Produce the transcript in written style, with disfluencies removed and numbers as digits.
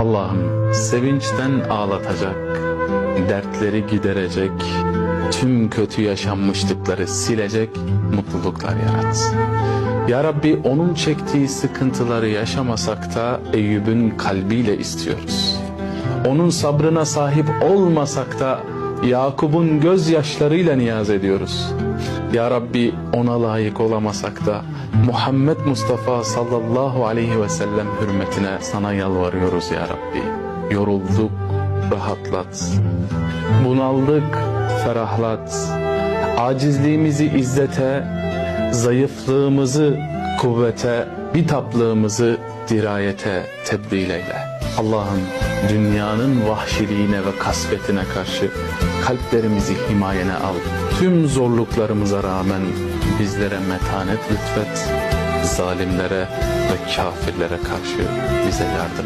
Allah'ım sevinçten ağlatacak, dertleri giderecek, tüm kötü yaşanmışlıkları silecek mutluluklar yarat. Ya Rabbi, onun çektiği sıkıntıları yaşamasak da Eyyub'un kalbiyle istiyoruz. Onun sabrına sahip olmasak da Yakup'un gözyaşlarıyla niyaz ediyoruz. Ya Rabbi, ona layık olamasak da Muhammed Mustafa sallallahu aleyhi ve sellem hürmetine sana yalvarıyoruz ya Rabbi. Yorulduk, rahatlat. Bunaldık, ferahlat. Acizliğimizi izzete, zayıflığımızı kuvvete, bitaplığımızı dirayete tebdil eyle. Allah'ım, dünyanın vahşiliğine ve kasvetine karşı kalplerimizi himayene al. Tüm zorluklarımıza rağmen bizlere metanet lütfet. Zalimlere ve kafirlere karşı bize yardım